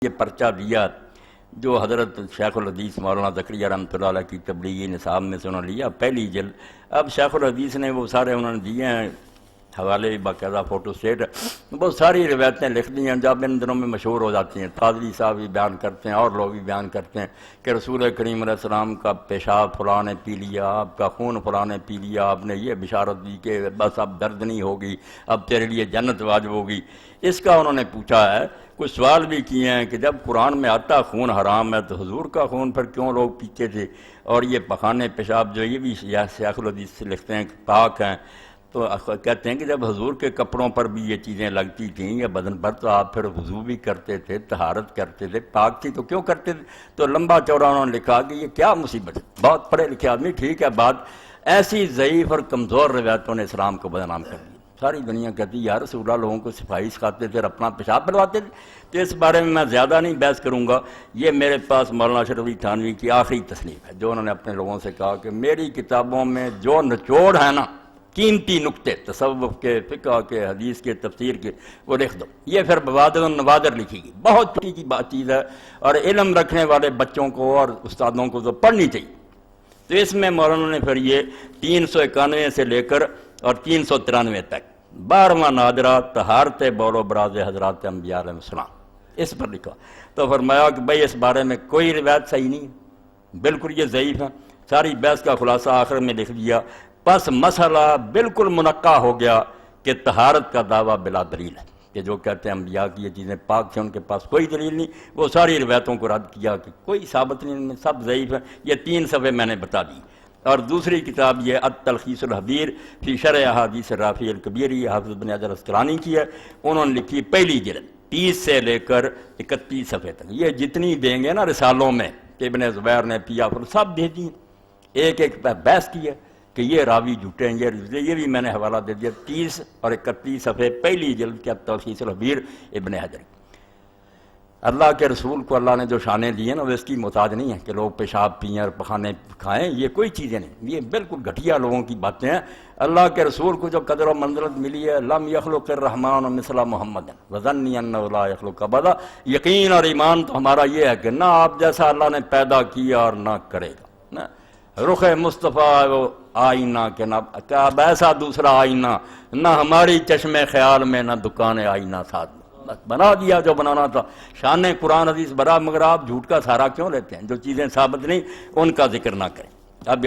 یہ پرچہ دیا جو حضرت شیخ الحدیث مولانا زکریا رحمۃ اللہ علیہ کی تبلیغی نصاب میں سے انہوں نے لیا پہلی جلد۔ اب شیخ الحدیث نے وہ سارے انہوں نے دیے ہیں حوالے بھی باقاعدہ فوٹو سٹیٹ، بہت ساری روایتیں لکھ دی ہیں جب ان دنوں میں مشہور ہو جاتی ہیں۔ قاضی صاحب بھی بیان کرتے ہیں اور لوگ بھی بیان کرتے ہیں کہ رسول کریم علیہ السلام کا پیشاب فلاں نے پی لیا، آپ کا خون فلاں نے پی لیا، آپ نے یہ بشارت دی کہ بس اب درد نہیں ہوگی، اب تیرے لیے جنت واجب ہوگی۔ اس کا انہوں نے پوچھا ہے، کچھ سوال بھی کیے ہیں کہ جب قرآن میں آتا خون حرام ہے تو حضور کا خون پھر کیوں لوگ پیتے تھے؟ اور یہ پخانے پیشاب جو یہ بھی شیخ الحدیث سے لکھتے ہیں کہ پاک ہیں، تو کہتے ہیں کہ جب حضور کے کپڑوں پر بھی یہ چیزیں لگتی تھیں یا بدن پر تو آپ پھر وضو بھی کرتے تھے، طہارت کرتے تھے، پاک تھی تو کیوں کرتے تھے؟ تو لمبا چوڑا انہوں نے لکھا کہ یہ کیا مصیبت ہے، بہت پڑھے لکھے آدمی، ٹھیک ہے بات، ایسی ضعیف اور کمزور روایتوں نے اسلام کو بدنام کر دیا۔ ساری دنیا کہتی ہے یا رسول اللہ لوگوں کو صفائی سکھاتے تھے اور اپنا پیشاب بلواتے تھے۔ تو اس بارے میں زیادہ نہیں بحث کروں گا، یہ میرے پاس مولانا اشرف علی تھانوی کی آخری تصنیف ہے جو انہوں نے اپنے لوگوں سے کہا کہ میری کتابوں میں جو نچوڑ ہے نا، قیمتی نقطے تصوف کے، فقہ کے، حدیث کے، تفسیر کے، وہ لکھ دو۔ یہ پھر بوادر النوادر لکھی گئی، بہت چھوٹی کی بات چیز ہے اور علم رکھنے والے بچوں کو اور استادوں کو تو پڑھنی چاہیے۔ تو اس میں مولانا نے پھر یہ 391 سے لے کر اور 393 تک 12واں نادرہ طہارت بول و براز حضرات انبیاء علیہ السلام اس پر لکھا۔ تو فرمایا کہ بھئی اس بارے میں کوئی روایت صحیح نہیں ہے، بالکل یہ ضعیف ہے۔ ساری بحث کا خلاصہ آخر میں لکھ دیا، پس مسئلہ بالکل منقع ہو گیا کہ طہارت کا دعویٰ بلا دلیل ہے، کہ جو کہتے ہیں انبیاء کی یہ چیزیں پاک ہیں ان کے پاس کوئی دلیل نہیں، وہ ساری روایتوں کو رد کیا کہ کوئی ثابت نہیں، ان میں سب ضعیف ہیں۔ یہ 3 صفحے میں نے بتا دی۔ اور دوسری کتاب یہ التلخیص الحبیر فی شرح احادیث رافع الکبیر، یہ حافظ بن حجر اسقلانی کی ہے، انہوں نے لکھی پہلی جلد 30 سے لے کر 31 صفحے تک۔ یہ جتنی دیں گے نا رسالوں میں کہ ابن زبیر نے پیا پھر سب دے دی، ایک ایک پہ بحث کی ہے کہ یہ راوی جھوٹے ہیں، یہ بھی میں نے حوالہ دے دیا 30 اور 31 صفحے پہلی جلد کے التلخیص الحبیر ابن حجر۔ اللہ کے رسول کو اللہ نے جو شانیں دی ہیں نا وہ اس کی محتاج نہیں ہے کہ لوگ پیشاب پئیں اور پخانے کھائیں، یہ کوئی چیزیں نہیں، یہ بالکل گھٹیا لوگوں کی باتیں ہیں۔ اللہ کے رسول کو جو قدر و منزلت ملی ہے، لم یخلق الرحمن مثل محمد وظنی انہ لا یخلق ابدا، یقین اور ایمان تو ہمارا یہ ہے کہ نہ آپ جیسا اللہ نے پیدا کیا اور نہ کرے گا، نہ رخ مصطفیٰ وہ آئینہ کے نہ اب ایسا دوسرا آئینہ، نہ ہماری چشم خیال میں نہ دکان آئینہ ساتھ بنا دیا جو بنانا تھا۔ شان قرآن حدیث برا، مگر آپ جھوٹ کا سہارا کیوں لیتے ہیں؟ جو چیزیں ثابت نہیں ان کا ذکر نہ کریں۔ اب